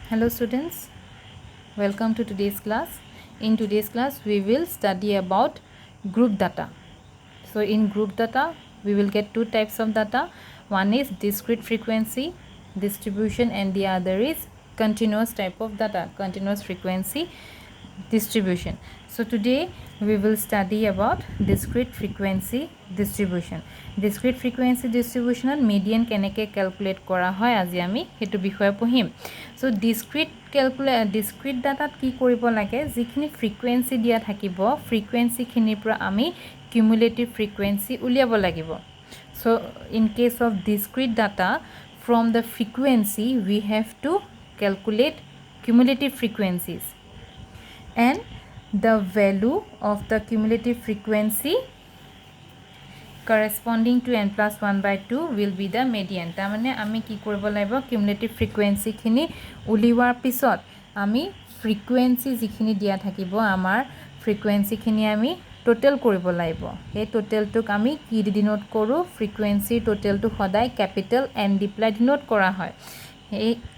Hello students, welcome to today's class. In today's class we will study about group data. So in group data we will get two types of data. One is discrete frequency distribution and the other is continuous type of data, continuous frequency distribution. So today we will study about discrete frequency distribution. Discrete frequency distribution and median keneke calculate kora hoy aji ami hetu bishoye pohim. So discrete data ki koribo lage jikhini frequency dia thakibo frequency khini pura ami cumulative frequency uliabo lagibo. So in case of discrete data, from the frequency we have to calculate cumulative frequencies, and the value of the cumulative frequency corresponding to n plus 1 by 2 will be the median. Tamane ami ki koribo laibo cumulative frequency khini uliwar pisot ami frequency jikhini dia thakibo amar frequency khini ami total koribo laibo. He total tuk ami ki denote koru frequency total to hodai capital N diply denote kora hoy.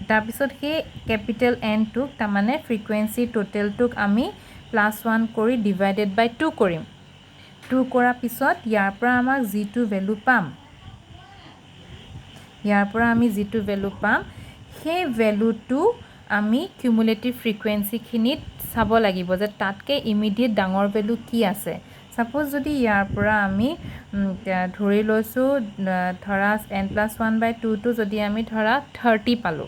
তাৰপিছত হে capital N টুক তামানে frequency total টুক আমি +1 কৰি divided বাই 2 কৰিম 2 কৰা পিছত ইয়াৰ পৰা আমাক g2 ভ্যালু পাম হে ভ্যালুটো আমি কিউমুলেটিভ ফ্ৰিকোয়েন্সি খিনিত চাব লাগিব যে তাতকে ইমিডিয়েট ডাঙৰ ভ্যালু কি আছে Suppose যদি ইয়াৰ পৰা আমি ধৰি লৈছো ধৰা n+1/2 to যদি আমি ধৰা 30 পালো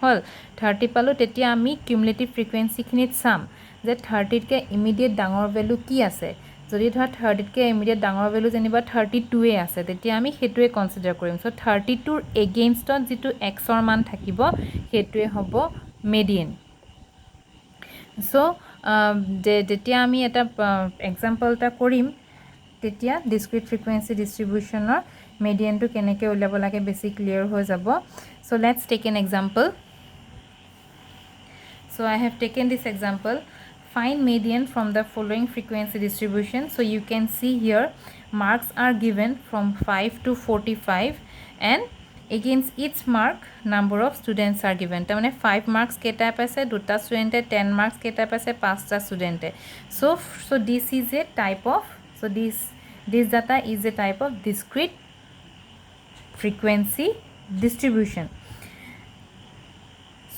হল 30 পালো তেতিয়া আমি কিউমুলেটিভ ফ্ৰিকোয়েন্সি খিনিত চাম যে 30 কে ইমিডিয়েট ডাঙৰ ভ্যালু কি আছে যদি ধৰা 30 কে ইমিডিয়েট ডাঙৰ ভ্যালু যেনিবা 32 এ আছে তেতিয়া আমি হেতুৱে কনসিডাৰ কৰিম সো 32 ৰ এগেইনষ্টত যেটো x ৰ মান থাকিব হেতুৱে হ'ব মিডিয়ান সো যেতিয়া আমি এটা এক্সাম্পল টা কৰিম তেতিয়া ডিসক্ৰিট ফ্ৰিকোয়েন্সি ডিস্ট্ৰিবিউশনৰ মিডিয়ানটো কেনেকে উলাব লাগে বেছি ক্লিয়াৰ হৈ যাব so let's tech an example So I have taken this example. Find median from the following frequency distribution. So you can see here marks are given from 5 to 45 and against each mark number of students are given. Tamane 5 marks keta paise duta student 10 marks keta paise 5 ta student. So this is a type of this data is a type of discrete frequency distribution.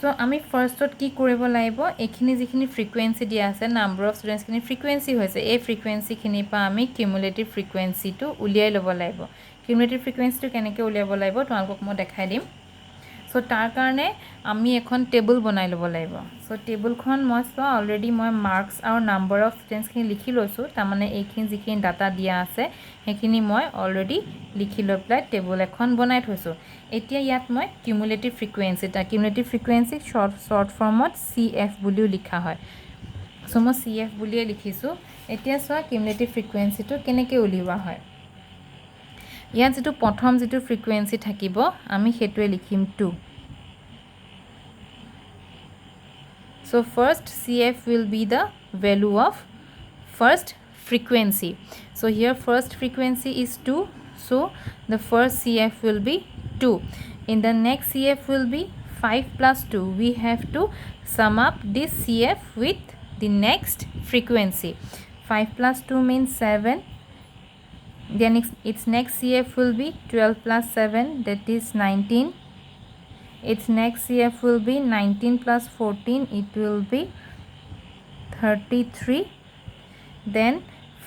So আমি ফার্স্টত কি কৰিব লাগিব এখিনি যিখিনি frequency দিয়া আছে number of students খিনি frequency হৈছে এই ফ্রিকোয়েন্সি খিনি পা আমি কিউমুলেটিভ ফ্রিকোয়েন্সি টু উলিয়াই লব লাগিব কিউমুলেটিভ ফ্রিকোয়েন্সি টু কেনেকে উলিয়াব লাগিব তোমালোকক মই দেখাই দিম সো তাৰ কাৰণে আমি এখন টেবল বনাই লব লাগিব সো টেবলখন মই অলৰেডি মই মাৰ্কস আৰু নাম্বাৰ অফ স্টুডেন্টস খিনি লিখি লৈছো তাৰ মানে এইখিনি যিখিনি ডাটা দিয়া আছে হেখিনি মই অলৰেডি লিখি লৈ প্লাই টেবল এখন বনাই থৈছো এতিয়া ইয়াত মই কিউমুলেটিভ ফ্রিকোয়েন্সি শর্ট ফর্মত CF বুলিও লিখা হয় সো মই CF বুলিয়ে লিখিছো এতিয়া সোয়া কিউমুলেটিভ ফ্রিকোয়েন্সি টু কেনেকে উলিওয়া হয় ইয়াত যেটো প্ৰথম যেটো ফ্ৰিকোয়েন্সি থাকিব আমি হেতুৱে লিখিম 2 So first CF will be the value of first frequency. So here first frequency is 2. So the first CF will be 2. In the next CF will be 5 plus 2. We have to sum up this CF with the next frequency. 5 plus 2 means 7. Then its next CF will be 12 plus 7, that is 19. Its next CF will be 19 plus 14, it will be 33. Then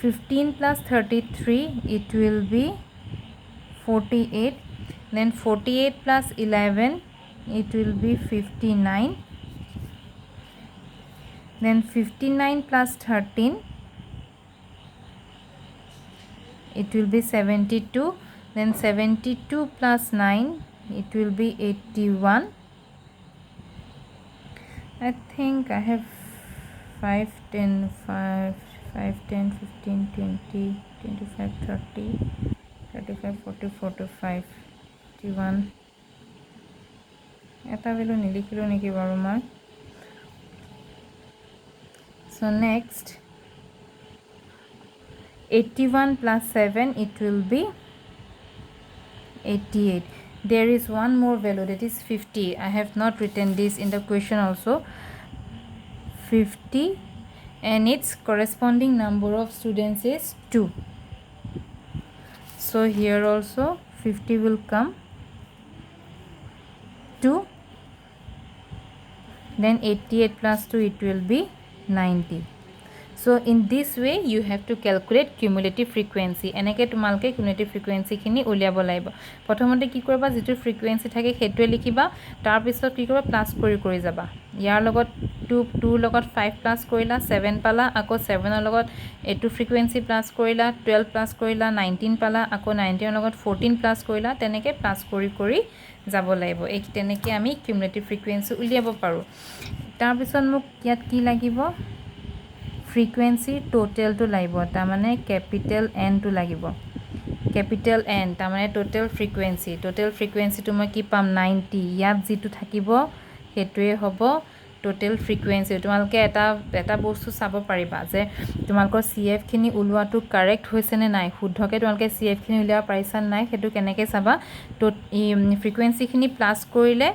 15 plus 33, it will be 48. Then 48 plus 11, it will be 59. Then 59 plus 13, it will be 72. Then 72 plus 9, it will be 81. I think I have 5 10 5 5 10 15 20 25 30 35 40 45 51 eta velu nilikhilo neki baru ma so next 81 plus 7, it will be 88. there is one more value, that is 50. I have not written this in the question also. 50, and its corresponding number of students is 2. So here also 50 will come 2, then 88 plus 2, it will be 90. So in this way you have to calculate cumulative frequency. এনেকে তোমালকে cumulative frequency খিনি উলিয়াব লাগিব। প্ৰথমতে কি কৰিবা, যেটো frequency থাকে হেতুৱে লিখিবা, তাৰ পিছত কি কৰিবা, প্লাস কৰি যাবা। ইয়াৰ লগত 2 লগত 5 প্লাস কৰিলা 7 পালা, আকৌ 7 ৰ লগত এটো frequency প্লাস কৰিলা 12 প্লাস কৰিলা 19 পালা, আকৌ 19 ৰ লগত 14 প্লাস কৰিলা, তেনেকে প্লাস কৰি যাব লাগিব। এই তেনেকে আমি cumulative frequency উলিয়াব পাৰো। তাৰ পিছত মোক ইয়াত কি লাগিব, frequency total to লাগিব, তাৰ মানে capital N to লাগিব, capital N, তাৰ মানে total frequency to মই কি পাম 90। ইয়াত যেটো থাকিব হেতুৱে হ'ব total frequency। তোমালকে এটা বস্তু চাব পাৰিবা যে তোমালকৰ CF খিনি উলোৱাটো কাৰেক্ট হৈছে নে নাই, শুদ্ধকে তোমালকে CF খিনি উলিয়াব পাৰিছা নাই, হেতু কেনেকে চাবা, তো frequency খিনি প্লাস কৰিলে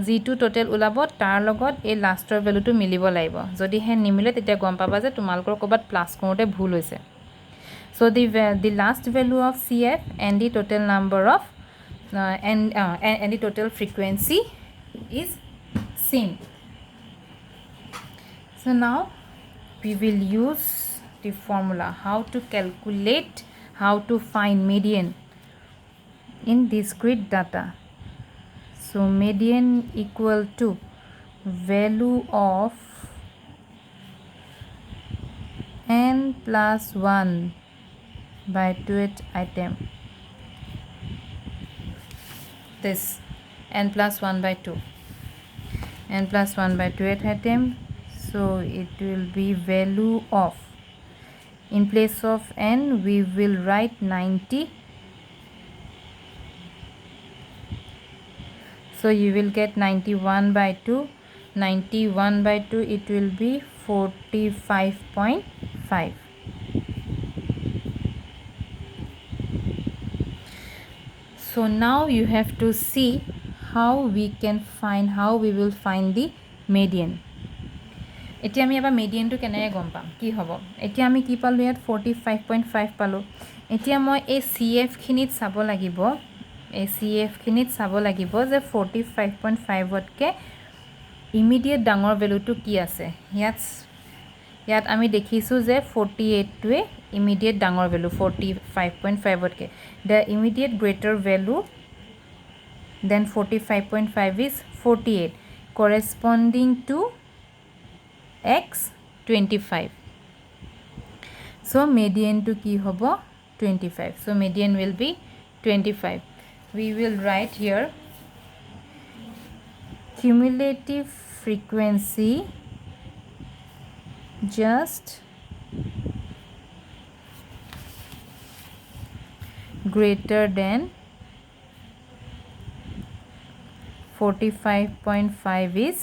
যেটো টোটাল ওলাব তাৰ লগত এই লাষ্টৰ ভ্যালুটো মিলিব লাগিব। যদি হে নিমিলে তেতিয়া গম পাবা যে তোমালকৰ কবাত প্লাস কৰোতে ভুল হৈছে। So the last value of CF and the total number of and the total frequency is same. So now we will use the formula how to calculate, how to find median in discrete data. So median equal to value of n plus 1 by 2th item. This n plus 1 by 2. N plus 1 by 2th item. So it will be value of, in place of n we will write 90. So you will get 91 by 2. 91 by 2, it will be 45.5. So now you have to see how we will find the median. এতিয়া আমি এবাৰ median টো কেনেকৈ গম পাম, কি হ'ব, এতিয়া আমি কি পালো, ইয়াত 45.5 পালো। এতিয়া মই এই CF খিনিত চাব লাগিব, এই CF খিনিত চাব লাগিব যে 45.5 তকে ইমিডিয়েট ডাঙৰ ভ্যালুটো কি আছে। ইয়াত আমি দেখিছো যে 48 টোৱে ইমিডিয়েট ডাঙৰ ভ্যালু 45.5 তকে। The immediate greater value than 45.5 is 48, corresponding to x 25. So median to ki hobo 25. So median will be 25. We will write here cumulative frequency just greater than 45.5 is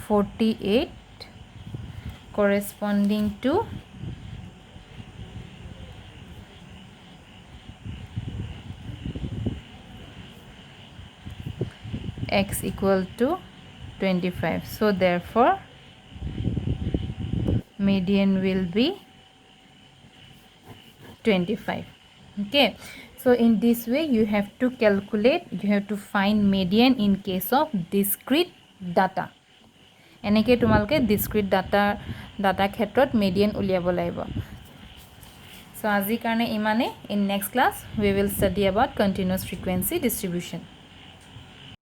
48, corresponding to x equal to 25. So therefore median will be 25. Okay, so in this way you have to calculate, you have to find median in case of discrete data. এনেকে তোমালকে discrete data ক্ষেত্ৰত median উলিয়াব লাগিব। So আজি কাৰণে ইমানে। In next class we will study about continuous frequency distribution.